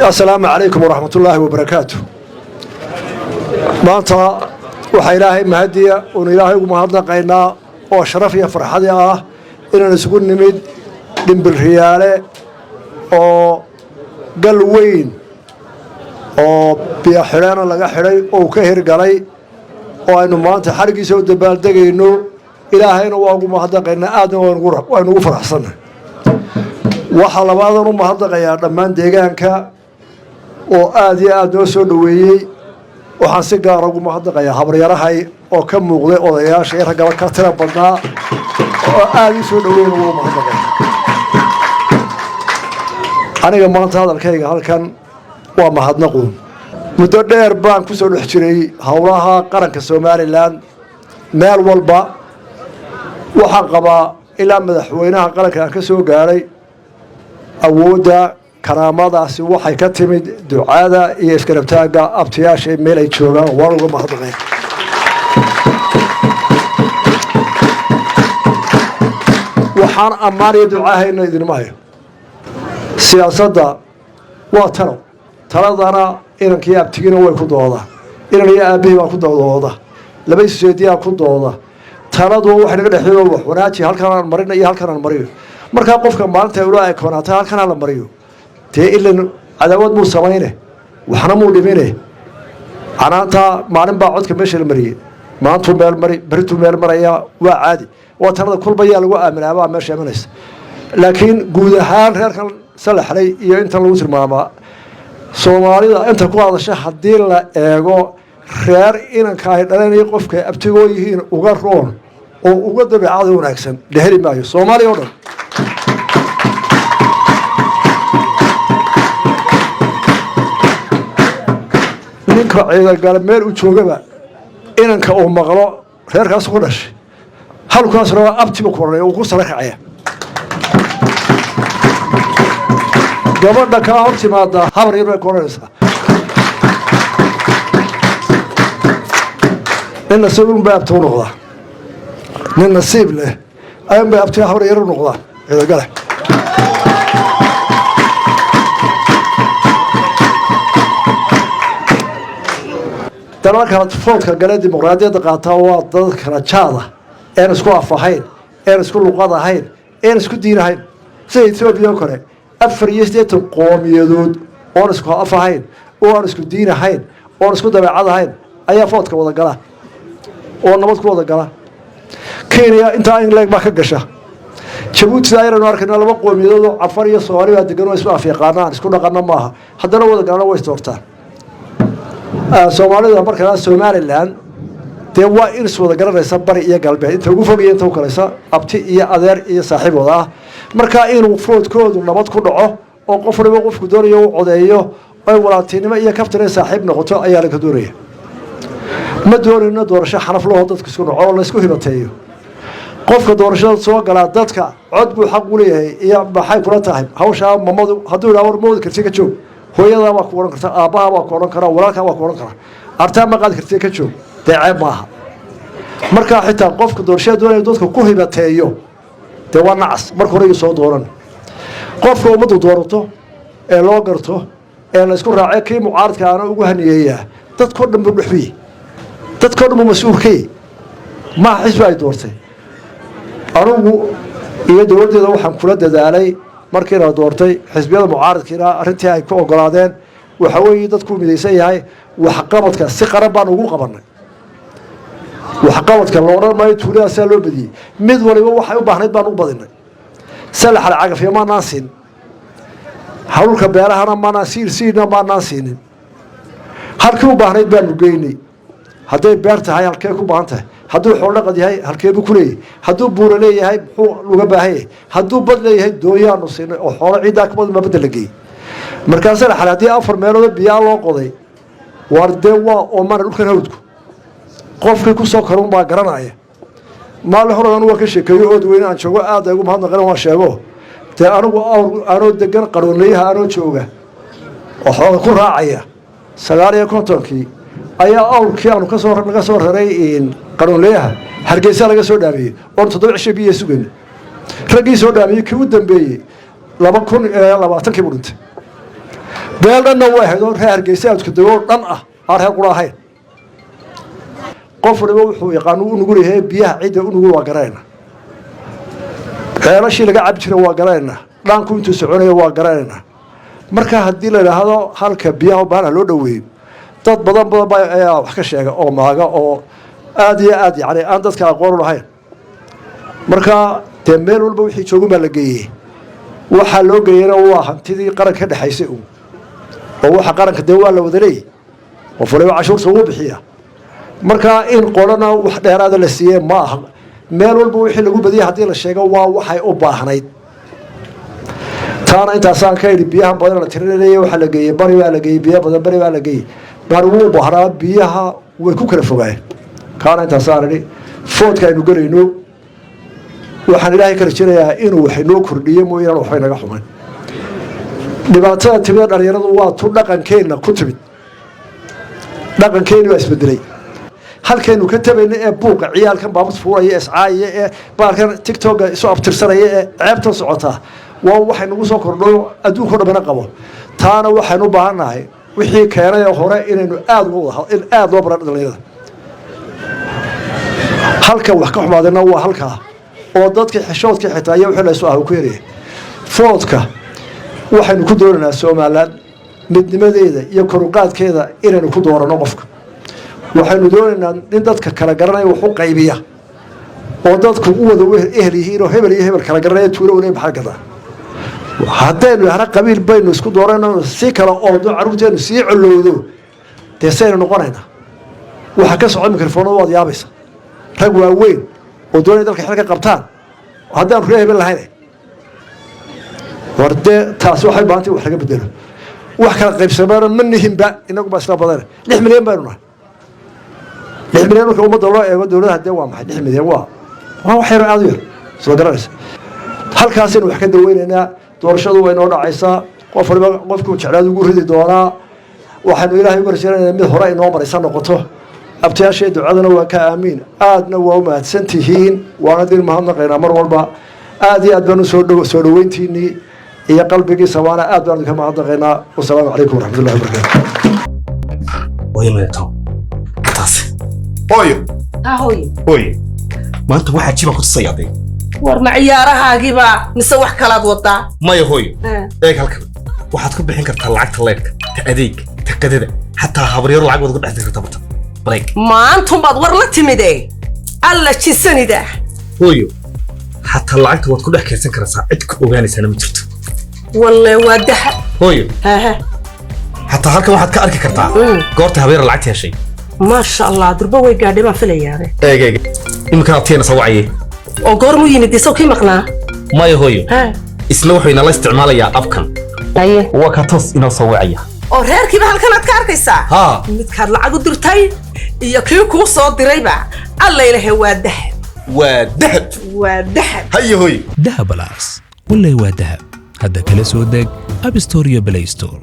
السلام عليكم ورحمة الله وبركاته. maanta waxa ilaahay mahadiya oo ilaahay ugu mahadnaqaynaa oo sharaf iyo farxad ah inaan isugu nimid dhimbil riyaale oo gal weyn oo biyo xirana laga xiray oo ka hirgalay oo aynu maanta xarigiisa u dabaaldegayno ilaahayna waa ugu mahadnaqaynaa aadna waan ugu faraxsanahay. waxa labaadan u mahadnaqayaa dhammaan deegaanka oo aad iyo aad noo soo dhaweeyay. waxaan si gaar ugu mahadnaqayaa habaryarahay oo ka muuqday odayaasha iyo ragga ka tira badnaa oo aad u soo dhaweeyay ugu mahadnaqayaa. aniga maanta hadalkayga halkan waa mahadnaqo. muddo dheer baan ku soo dhex jiray howlaha qaranka Soomaaliland meel walba. waxaan qabaa ilaa madaxweynaha qaranka aan ka soo gaaray awoodda karaamadaasi waxay ka timid ducada iyo iskarabtaaga abtiyaasha meel ay joogaan waa uga mahadnaqay. waxaan ammaanaya ducahayna idinma hayo. siyaasadda waa taladana inankii abtigina way ku dooda inan iyo aabihii baa ku dooda laba isjeediyaa ku dooda taladu waxay naga dhexeeyo wax wanaaji halkan aan marina iyo halkan aan mariyo markaa qofka maalinta ula ay koonata halkan aan la mariyo tee ilan cadaawad muu samayne waxna muu dhimine canaanta maalin baa codka meesha la mariyey maantuu meel mari berituu meel maraya waa caadi waa talada kulbayaa lagu aaminaabaa meesha imanaysa. laakiin guud ahaan reerkan salaxlay iyo intan lagu tilmaamaa soomaalida inta ku hadasha haddii la eego reer inanka ay dhalanaya qofka abtigoo yihiin uga roon oo uga dabeecada wanaagsan la heli maayo soomaaliya oo dhan. ninka ciidagala meel u joogaba inanka uu maqlo reerkaas ku dhashay halkaas raba abtiba koray uu ku sala kacaya. gabadha ka hor timaada habar yar bay koranaysaa. nin nasiib baa abtuu noqdaa nin nasiib leh ayaan bay abtii habar yar u noqdaa ciidagale. dalalka foolka gale dimuqraadiyadda qaataa waa dad kala jaada een isku afahayn een isku luqad ahayn een isku diin ahayn sida Ethiopia oo kale 4 qoomiyadood oo isku afahayn oo isku diin ahayn oo isku dabeecad ahayn ayaa foodka wada gala oo nabad ku wada gala. Kenya inta in leeg ba ka gasha Djibouti ayaynu arkayna laba qoomiyadood oo Afar iyo Soomaaliya degan oo isku afyaqaanaan isku dhaqana maaha haddana wada galana way isdoortaan. Soomaalida markaa Somaliland dee waa in is wada garanaysa bari iyo galbeed inta ugu fogay inta u kalaysa abti iyo adeer iyo saaxiibooda ah markaa inuu foodkoodu nabad ku dhaco oo qof walba qofku doonayo uu codeeyo ay walaaltinimo iyo kaftan saaxiib noqoto ayaa la ka doonaya. ma doonayno doorasho xanaf loo dadku isku dhaco la isku hibateeyo. qofka doorashada soo gala dadka cod buu xaq u leeyahay iyo maxay kula tahay hawsha mamadu hadduu ilaa war moodi karti ka joog hooyada waa ku oran kartaa aabaha waa ku oran karaa walaalka waa ku oran karaa artaa ma qaad karti ka joog deecay maaha. marka xitaa qofka doorashada doonaya dadka ku hibateeyo dee waa nacas marka hore soo dooran. qofka umadu doorato ee loo garto ee la isku raacay kii mucaaradka aan ugu haniyeeyaa dadkoo dhan buu dhuxbiyey dadkoo dhan mas'uulkay ma xisbi ay doortay. anugu iyo dowladda waxaan kula dadaalay markii la doortay xisbiyada mucaaradkiina arrintii ay ku ogolaadeen waxa weeye dadku midaysan yahay wax qabadka si qaran baan ugu qabanay. wax qabadka loo dhamay tuuladaas loo badiyay mid waliba waxay u baahnayd baan u badinay. salax al cagafyo ma naasin hawlka beerahana ma naasiina ma naasin halkii u baahnayd baan u geynay. hadday beer tahay halkee ku baahan tahay hadduu xoolo dhaqad yahay halkeebu ku leeyahay hadduu buuro leeyahay muxuu uga baahan yahay hadduu bad leeyahay dooyaanu siinay oo xoolo ciidaa ka badan ma bedel geey. markaas la xalaadii 4 meelood biyo loo qoday warde waa oo mar dhulkan hawdku qofkii ku soo karoon baa garanaya. maal horan waa ka sheekeeyo oo weyn aan joogo aad ugu mahadnaqan waan sheego te anigu aanu degan qaroonleeyaha aanu jooga oo xoolo ku raacaya 9 ayaa awrkii aanu ka soo raray in qaroonleeyaha Hargeysa laga soo dhaabiyay oo 7 cisho biyo sugan ragii soo dhaabiyay kii u dambeeyay 2020 buu dhintay. beelna waa hadoon reer Hargeysa dowr dhan ah reer qurahayn qof waliba wuxuu yaqaan uu nugu leeyahay biyaha ciida uu nugu waa garayna ceelashii laga cab jiray waa garayna dhaanku intuu soconayo waa garayna marka haddii la yiraahdo halka biyaha baan loo dhaweeyo dad badan ayaa wax ka sheega oo maaga oo aad iyo aad yani aan dadka aqoon u lahayn marka meel walba wixii joogo ma la geeyay waxa loo geeyay waa hantidii qaranka ka dhaxaysay oo waxa qaranka waa la wadaray oo fuliba cashuur soo bixiya marka in qolana wax dheeraad la siiyay ma aha meel walba wixii lagu badiyay hadii la sheego waa waxay u baahnayd taana inta saan ka yiri biyaha badan la tirinayay waxa la geeyay bari waa la geeyay biyaha badan bari waa la geeyay bari wuu baahnaa biyaha way ku kala fogaayeen kaana inta saan yiri foodka aynu galayno waxaan ilaahay ka rajaynayaa inuu wax inoo kordhiyo mooyaan wax inaga xumaan dhibaatada timid dhalinyaradu waa tu dhaqankeena ku timid dhaqankeenu waa isbedelay halkeenu ka tabayna ee buuqa ciyaalkan baabus fuulaya iscaaya ee baalkan TikTok isu abtirsanaya ee ceebta socota waa waxay nagu soo kordho adduunka dhamana qabo taana waxaanu baahanahay wixii keenay hore inaynu aad ugu wada in aad loo baran dhalinyarada halka wax ka xumaadana waa halka oo dadka xishoodka xitaa iyo wixii la soo ku yeeray foodka waxaynu ku dooranaa Soomaaliland midnimadeeda iyo koruqaadkeeda inaynu ku doorano qofka waxaynu doonaynaa in dadka kala garanay wax u qaybiya oo dadku u wada ehel yihiin oo hebel iyo hebel kala garanay tuulo wada maxaa gada haddaynu hara qabiil baynu isku dooranaa si kala oo caruurteenu si culowdo teesayna noqonayna waxa ka socod mikrofoonada wada yaabaysa rag waaweyn oo doonay dalka xilka qabtaan haddaan reer hebel lahayn warde taas waxay baantay wax laga bedelo wax kala qaybsamaan ma nihinba inagu ba isla badan 6 milyan baynu nahay 6 milyan marka ummadda loo eego dawladda hadee waa maxay 6 milyan waa wax yar aad u yar soo garanaysa halkaas inuu wax ka daweynaa doorashadu way noo dhacaysaa qof waliba qofku jeclaad ugu ridi doonaa waxaanu ilaahay ugu rajaynaynaa mid hore inoo maraysa noqoto abtiyaashay ducadana waa ka aamiin aadna waa u mahadsantihiin waana dir mahadnaqaynaa mar walba aad iyo aad baan u soo dhaweyntiinii iyo qalbigiisa waana aad baan ka mahadnaqaynaa wassalaamu calaykum waraxmatullahi wabarakaatu ويمتو تاسي هوي هوي ما انت واحد جيبك الصيادي ورنا عيارها جيبا نسوح كلاد وطا ما يهوي ايك هلك waxaad ku bixin kartaa lacagta leedka ta adeeg ta kadada hatta habriyar lacag wad ku dhaxdi kartaa barta break ma antum bad war la timidee alla jisanida hooyo hatta lacagta wad ku dhax keensan kartaa cid ku ogaanaysa ma jirto wallahi waa dahab hooyo hatta halkan waxaad ka arki kartaa goorta habeer lacagta heshay ma sha Allah durba way gaadhay ma filayaare eeg imka ateena sawacay oo goor mu yimid isoo kii maqnaa ma yahooyo isla wuxuu inala isticmaalayaa abkan aye waa ka toos inoo sawacaya oo reerkiiba halkan aad ka arkaysaa midkaad lacag u dirtay iyo kii kuu soo dirayba alla ilaahay waa dahab hayahoy dahab plus wallahi waa dahab hadda kala soo deg App Store iyo Play Store